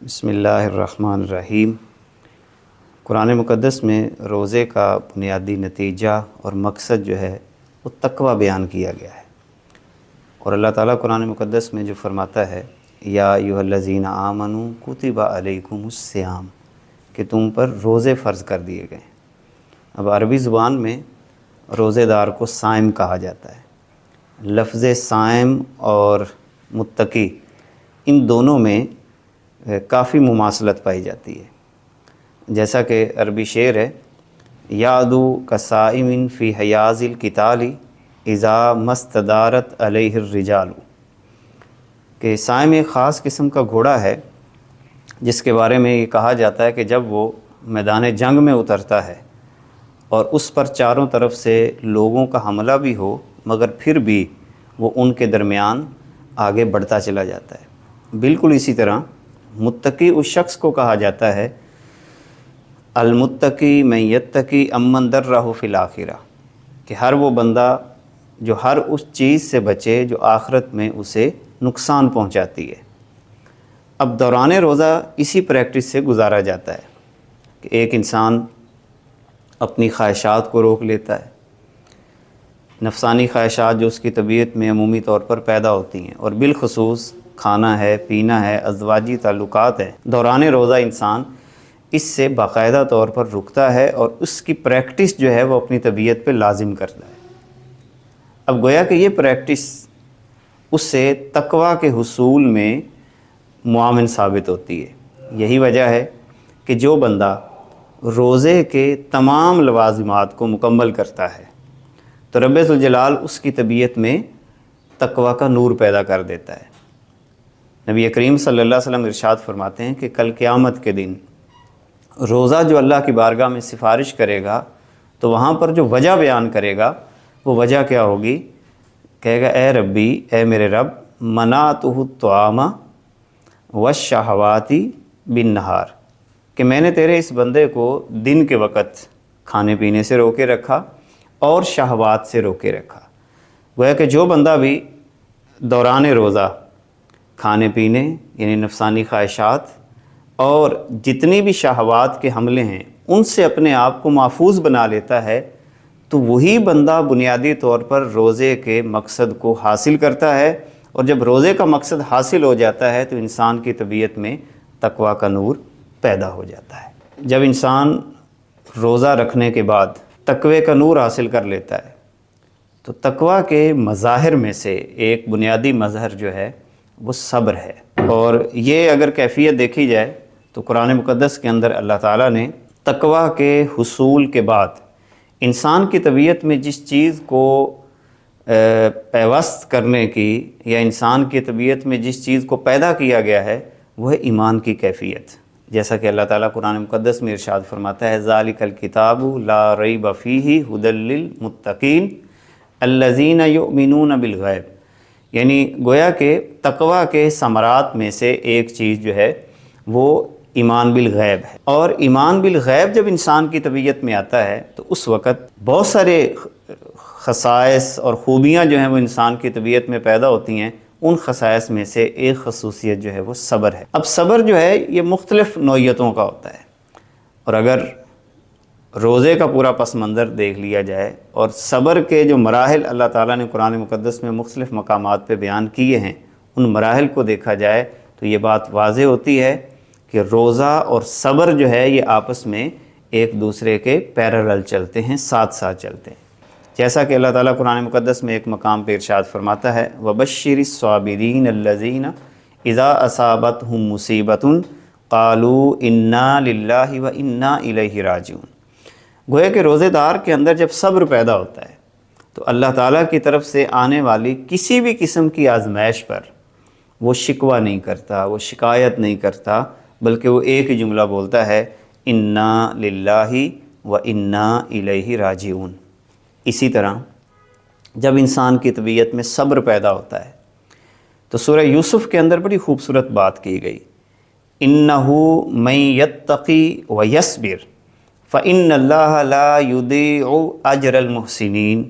بسم اللہ الرحمن الرحیم۔ قرآن مقدس میں روزے کا بنیادی نتیجہ اور مقصد جو ہے وہ تقوی بیان کیا گیا ہے، اور اللہ تعالیٰ قرآن مقدس میں جو فرماتا ہے یا ایھا الذین آمنوا کتب علیکم الصیام، کہ تم پر روزے فرض کر دیے گئے۔ اب عربی زبان میں روزے دار کو صائم کہا جاتا ہے۔ لفظ صائم اور متقی ان دونوں میں کافی مماثلت پائی جاتی ہے، جیسا کہ عربی شعر ہے یعدو کصائم فی حیاض القتال اذا مستدارت علیہ الرجال، کہ صائم ایک خاص قسم کا گھوڑا ہے جس کے بارے میں یہ کہا جاتا ہے کہ جب وہ میدان جنگ میں اترتا ہے اور اس پر چاروں طرف سے لوگوں کا حملہ بھی ہو مگر پھر بھی وہ ان کے درمیان آگے بڑھتا چلا جاتا ہے، بالکل اسی طرح متقی اس شخص کو کہا جاتا ہے المتقی من یتقی امن درہ فی الآخرہ، کہ ہر وہ بندہ جو ہر اس چیز سے بچے جو آخرت میں اسے نقصان پہنچاتی ہے۔ اب دوران روزہ اسی پریکٹس سے گزارا جاتا ہے کہ ایک انسان اپنی خواہشات کو روک لیتا ہے، نفسانی خواہشات جو اس کی طبیعت میں عمومی طور پر پیدا ہوتی ہیں، اور بالخصوص کھانا ہے، پینا ہے، ازدواجی تعلقات ہیں، دوران روزہ انسان اس سے باقاعدہ طور پر رکتا ہے اور اس کی پریکٹس جو ہے وہ اپنی طبیعت پہ لازم کرتا ہے۔ اب گویا کہ یہ پریکٹس اس سے تقوی کے حصول میں معاون ثابت ہوتی ہے۔ یہی وجہ ہے کہ جو بندہ روزے کے تمام لوازمات کو مکمل کرتا ہے تو رب ذوالجلال اس کی طبیعت میں تقوی کا نور پیدا کر دیتا ہے۔ نبی کریم صلی اللہ علیہ وسلم ارشاد فرماتے ہیں کہ کل قیامت کے دن روزہ جو اللہ کی بارگاہ میں سفارش کرے گا تو وہاں پر جو وجہ بیان کرے گا وہ وجہ کیا ہوگی؟ کہے گا اے ربی، اے میرے رب، منعتہ الطعام والشہوات بالنہار، کہ میں نے تیرے اس بندے کو دن کے وقت کھانے پینے سے روکے رکھا اور شہوات سے روکے رکھا۔ گویا کہ جو بندہ بھی دوران روزہ کھانے پینے یعنی نفسانی خواہشات اور جتنی بھی شہوات کے حملے ہیں ان سے اپنے آپ کو محفوظ بنا لیتا ہے تو وہی بندہ بنیادی طور پر روزے کے مقصد کو حاصل کرتا ہے، اور جب روزے کا مقصد حاصل ہو جاتا ہے تو انسان کی طبیعت میں تقوی کا نور پیدا ہو جاتا ہے۔ جب انسان روزہ رکھنے کے بعد تقوی کا نور حاصل کر لیتا ہے تو تقوی کے مظاہر میں سے ایک بنیادی مظہر جو ہے وہ صبر ہے، اور یہ اگر کیفیت دیکھی جائے تو قرآن مقدس کے اندر اللہ تعالیٰ نے تقوی کے حصول کے بعد انسان کی طبیعت میں جس چیز کو پیوست کرنے کی یا انسان کی طبیعت میں جس چیز کو پیدا کیا گیا ہے وہ ہے ایمان کی کیفیت، جیسا کہ اللہ تعالیٰ قرآن مقدس میں ارشاد فرماتا ہے ذالک الکتاب لا ریب فیہ ھدی للمتقین الذین یؤمنون بالغیب، یعنی گویا کہ تقوی کے ثمرات میں سے ایک چیز جو ہے وہ ایمان بالغیب ہے، اور ایمان بالغیب جب انسان کی طبیعت میں آتا ہے تو اس وقت بہت سارے خصائص اور خوبیاں جو ہیں وہ انسان کی طبیعت میں پیدا ہوتی ہیں۔ ان خصائص میں سے ایک خصوصیت جو ہے وہ صبر ہے۔ اب صبر جو ہے یہ مختلف نوعیتوں کا ہوتا ہے، اور اگر روزے کا پورا پس منظر دیکھ لیا جائے اور صبر کے جو مراحل اللہ تعالیٰ نے قرآن مقدس میں مختلف مقامات پہ بیان کیے ہیں ان مراحل کو دیکھا جائے تو یہ بات واضح ہوتی ہے کہ روزہ اور صبر جو ہے یہ آپس میں ایک دوسرے کے پیرالل چلتے ہیں، ساتھ ساتھ چلتے ہیں، جیسا کہ اللہ تعالیٰ قرآن مقدس میں ایک مقام پہ ارشاد فرماتا ہے وَبَشِّرِ الصَّابِرِينَ الَّذِينَ اِذَا أَصَابَتْهُم مُّصِيبَةٌ قَالُوا إِنَّا لِلَّهِ وَإِنَّا إِلَيْهِ رَاجِعُونَ۔ گویا کہ روزے دار کے اندر جب صبر پیدا ہوتا ہے تو اللہ تعالیٰ کی طرف سے آنے والی کسی بھی قسم کی آزمائش پر وہ شکوہ نہیں کرتا، وہ شکایت نہیں کرتا، بلکہ وہ ایک ہی جملہ بولتا ہے اِنَّا لِلَّهِ وَإِنَّا إِلَيْهِ رَاجِعُونَ۔ اسی طرح جب انسان کی طبیعت میں صبر پیدا ہوتا ہے تو سورہ یوسف کے اندر بڑی خوبصورت بات کی گئی اِنَّهُ مَن يَتَّقِ وَيَصْبِرْ فَإِنَّ اللَّهَ لَا يُضِيعُ أَجْرَ الْمُحْسِنِينَ۔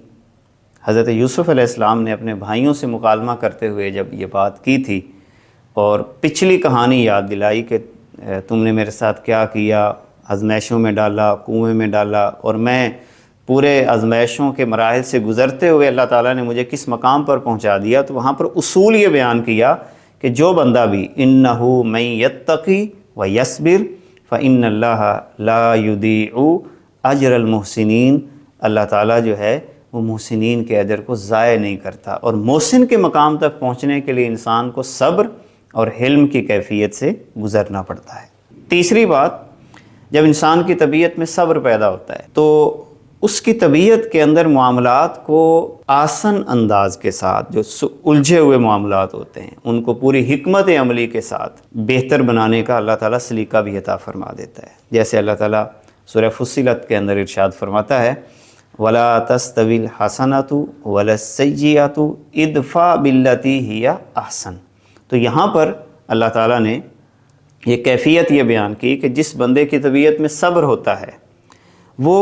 حضرت یوسف علیہ السلام نے اپنے بھائیوں سے مکالمہ کرتے ہوئے جب یہ بات کی تھی اور پچھلی کہانی یاد دلائی کہ تم نے میرے ساتھ کیا کیا، آزمائشوں میں ڈالا، کنویں میں ڈالا، اور میں پورے آزمائشوں کے مراحل سے گزرتے ہوئے اللہ تعالیٰ نے مجھے کس مقام پر پہنچا دیا۔ تو وہاں پر اصول یہ بیان کیا کہ جو بندہ بھی انہو من یتقی و یصبر فإن اللہ لا یضیع اجر المحسنین، اللہ تعالیٰ جو ہے وہ محسنین کے اجر کو ضائع نہیں کرتا، اور محسن کے مقام تک پہنچنے کے لیے انسان کو صبر اور حلم کی کیفیت سے گزرنا پڑتا ہے۔ تیسری بات، جب انسان کی طبیعت میں صبر پیدا ہوتا ہے تو اس کی طبیعت کے اندر معاملات کو آسن انداز کے ساتھ، جو الجھے ہوئے معاملات ہوتے ہیں ان کو پوری حکمت عملی کے ساتھ بہتر بنانے کا اللہ تعالیٰ سلیقہ بھی عطا فرما دیتا ہے۔ جیسے اللہ تعالیٰ سورہ فصلت کے اندر ارشاد فرماتا ہے وَلَا تَسْتَوِي الْحَسَنَةُ وَلَا السَّيِّئَةُ ادْفَعْ بِالَّتِي هِيَ أَحْسَنُ۔ تو یہاں پر اللہ تعالیٰ نے یہ کیفیت یہ بیان کی کہ جس بندے کی طبیعت میں صبر ہوتا ہے وہ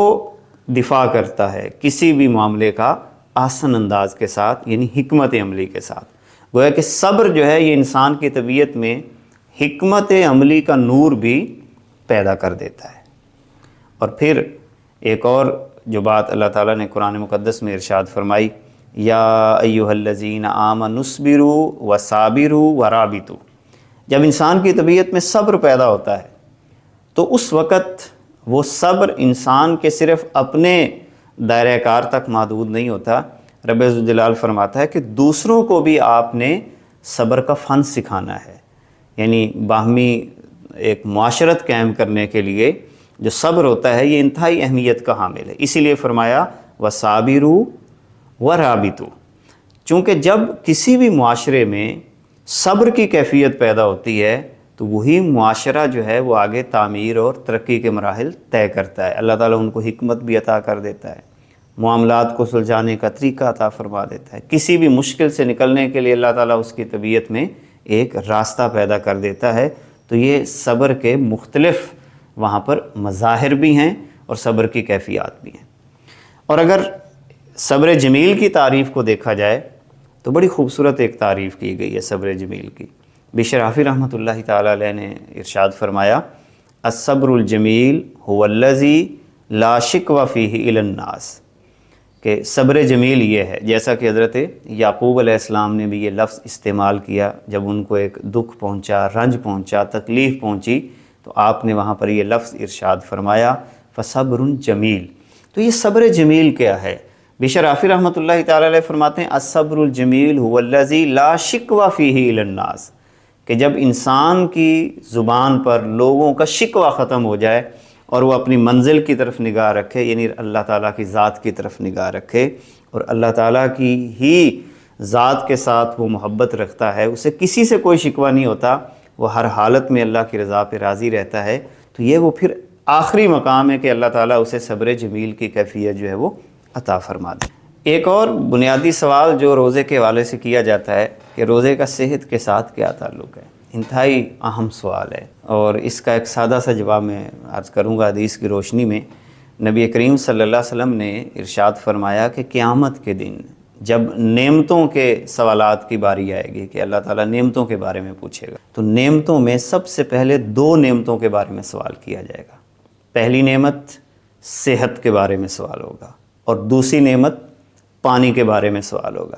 دفاع کرتا ہے کسی بھی معاملے کا آسن انداز کے ساتھ، یعنی حکمت عملی کے ساتھ۔ گویا کہ صبر جو ہے یہ انسان کی طبیعت میں حکمت عملی کا نور بھی پیدا کر دیتا ہے۔ اور پھر ایک اور جو بات اللہ تعالیٰ نے قرآن مقدس میں ارشاد فرمائی، یا ایھا الذین آمنوا اصبروا وصابروا ورابطوا، جب انسان کی طبیعت میں صبر پیدا ہوتا ہے تو اس وقت وہ صبر انسان کے صرف اپنے دائرہ کار تک محدود نہیں ہوتا، رب ذوالجلال فرماتا ہے کہ دوسروں کو بھی آپ نے صبر کا فن سکھانا ہے، یعنی باہمی ایک معاشرت قائم کرنے کے لیے جو صبر ہوتا ہے یہ انتہائی اہمیت کا حامل ہے۔ اسی لیے فرمایا وصابروا ورابطوا، چونکہ جب کسی بھی معاشرے میں صبر کی کیفیت پیدا ہوتی ہے تو وہی معاشرہ جو ہے وہ آگے تعمیر اور ترقی کے مراحل طے کرتا ہے۔ اللہ تعالیٰ ان کو حکمت بھی عطا کر دیتا ہے، معاملات کو سلجھانے کا طریقہ عطا فرما دیتا ہے، کسی بھی مشکل سے نکلنے کے لیے اللہ تعالیٰ اس کی طبیعت میں ایک راستہ پیدا کر دیتا ہے۔ تو یہ صبر کے مختلف وہاں پر مظاہر بھی ہیں اور صبر کی کیفیات بھی ہیں۔ اور اگر صبر جمیل کی تعریف کو دیکھا جائے تو بڑی خوبصورت ایک تعریف کی گئی ہے صبر جمیل کی۔ بشر حافظ رحمۃ اللہ تعالیٰ علیہ نے ارشاد فرمایا الصبر الجمیل هو الذی لا شکوہ فیہ الی الناس، کہ صبر جمیل یہ ہے، جیسا کہ حضرت یعقوب علیہ السلام نے بھی یہ لفظ استعمال کیا جب ان کو ایک دکھ پہنچا، رنج پہنچا، تکلیف پہنچی، تو آپ نے وہاں پر یہ لفظ ارشاد فرمایا فصبر جمیل۔ تو یہ صبر جمیل کیا ہے؟ بشر حافظ رحمۃ اللہ تعالیٰ علیہ فرماتے ہیں الصبر الجمیل هو الذی لا شکوہ فیہ الی الناس، کہ جب انسان کی زبان پر لوگوں کا شکوہ ختم ہو جائے اور وہ اپنی منزل کی طرف نگاہ رکھے، یعنی اللہ تعالیٰ کی ذات کی طرف نگاہ رکھے اور اللہ تعالیٰ کی ہی ذات کے ساتھ وہ محبت رکھتا ہے، اسے کسی سے کوئی شکوہ نہیں ہوتا، وہ ہر حالت میں اللہ کی رضا پہ راضی رہتا ہے، تو یہ وہ پھر آخری مقام ہے کہ اللہ تعالیٰ اسے صبر جمیل کی کیفیت جو ہے وہ عطا فرما دے۔ ایک اور بنیادی سوال جو روزے کے حوالے سے کیا جاتا ہے کہ روزے کا صحت کے ساتھ کیا تعلق ہے، انتہائی اہم سوال ہے، اور اس کا ایک سادہ سا جواب میں عرض کروں گا حدیث کی روشنی میں۔ نبی کریم صلی اللہ علیہ وسلم نے ارشاد فرمایا کہ قیامت کے دن جب نعمتوں کے سوالات کی باری آئے گی کہ اللہ تعالیٰ نعمتوں کے بارے میں پوچھے گا، تو نعمتوں میں سب سے پہلے دو نعمتوں کے بارے میں سوال کیا جائے گا۔ پہلی نعمت صحت کے بارے میں سوال ہوگا اور دوسری نعمت پانی کے بارے میں سوال ہوگا۔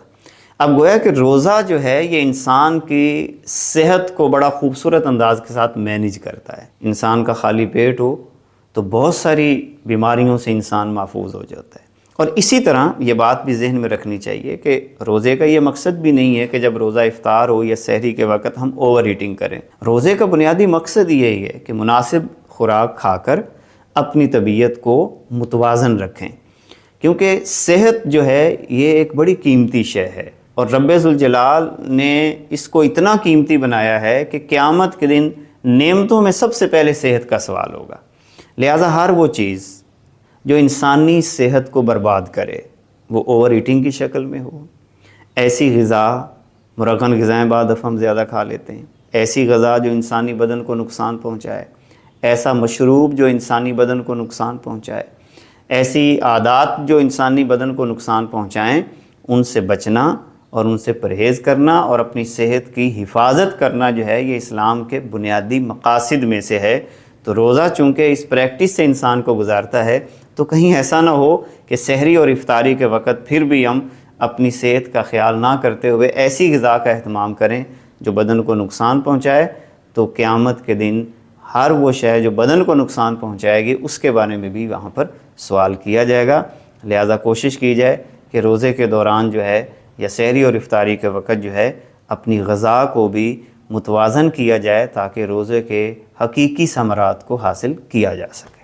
اب گویا کہ روزہ جو ہے یہ انسان کی صحت کو بڑا خوبصورت انداز کے ساتھ مینیج کرتا ہے۔ انسان کا خالی پیٹ ہو تو بہت ساری بیماریوں سے انسان محفوظ ہو جاتا ہے، اور اسی طرح یہ بات بھی ذہن میں رکھنی چاہیے کہ روزے کا یہ مقصد بھی نہیں ہے کہ جب روزہ افطار ہو یا سحری کے وقت ہم اوور ایٹنگ کریں۔ روزے کا بنیادی مقصد یہی ہے کہ مناسب خوراک کھا کر اپنی طبیعت کو متوازن رکھیں، کیونکہ صحت جو ہے یہ ایک بڑی قیمتی شے ہے، اور رب ذوالجلال نے اس کو اتنا قیمتی بنایا ہے کہ قیامت کے دن نعمتوں میں سب سے پہلے صحت کا سوال ہوگا۔ لہٰذا ہر وہ چیز جو انسانی صحت کو برباد کرے، وہ اوور ایٹنگ کی شکل میں ہو، ایسی غذا، مرغن غذائیں بعد دفعہ ہم زیادہ کھا لیتے ہیں، ایسی غذا جو انسانی بدن کو نقصان پہنچائے، ایسا مشروب جو انسانی بدن کو نقصان پہنچائے، ایسی عادات جو انسانی بدن کو نقصان پہنچائیں، ان سے بچنا اور ان سے پرہیز کرنا اور اپنی صحت کی حفاظت کرنا جو ہے یہ اسلام کے بنیادی مقاصد میں سے ہے۔ تو روزہ چونکہ اس پریکٹس سے انسان کو گزارتا ہے، تو کہیں ایسا نہ ہو کہ سحری اور افطاری کے وقت پھر بھی ہم اپنی صحت کا خیال نہ کرتے ہوئے ایسی غذا کا اہتمام کریں جو بدن کو نقصان پہنچائے، تو قیامت کے دن ہر وہ شے جو بدن کو نقصان پہنچائے گی اس کے بارے میں بھی وہاں پر سوال کیا جائے گا۔ لہٰذا کوشش کی جائے کہ روزے کے دوران جو ہے یا سحری اور افطاری کے وقت جو ہے اپنی غذا کو بھی متوازن کیا جائے تاکہ روزے کے حقیقی ثمرات کو حاصل کیا جا سکے۔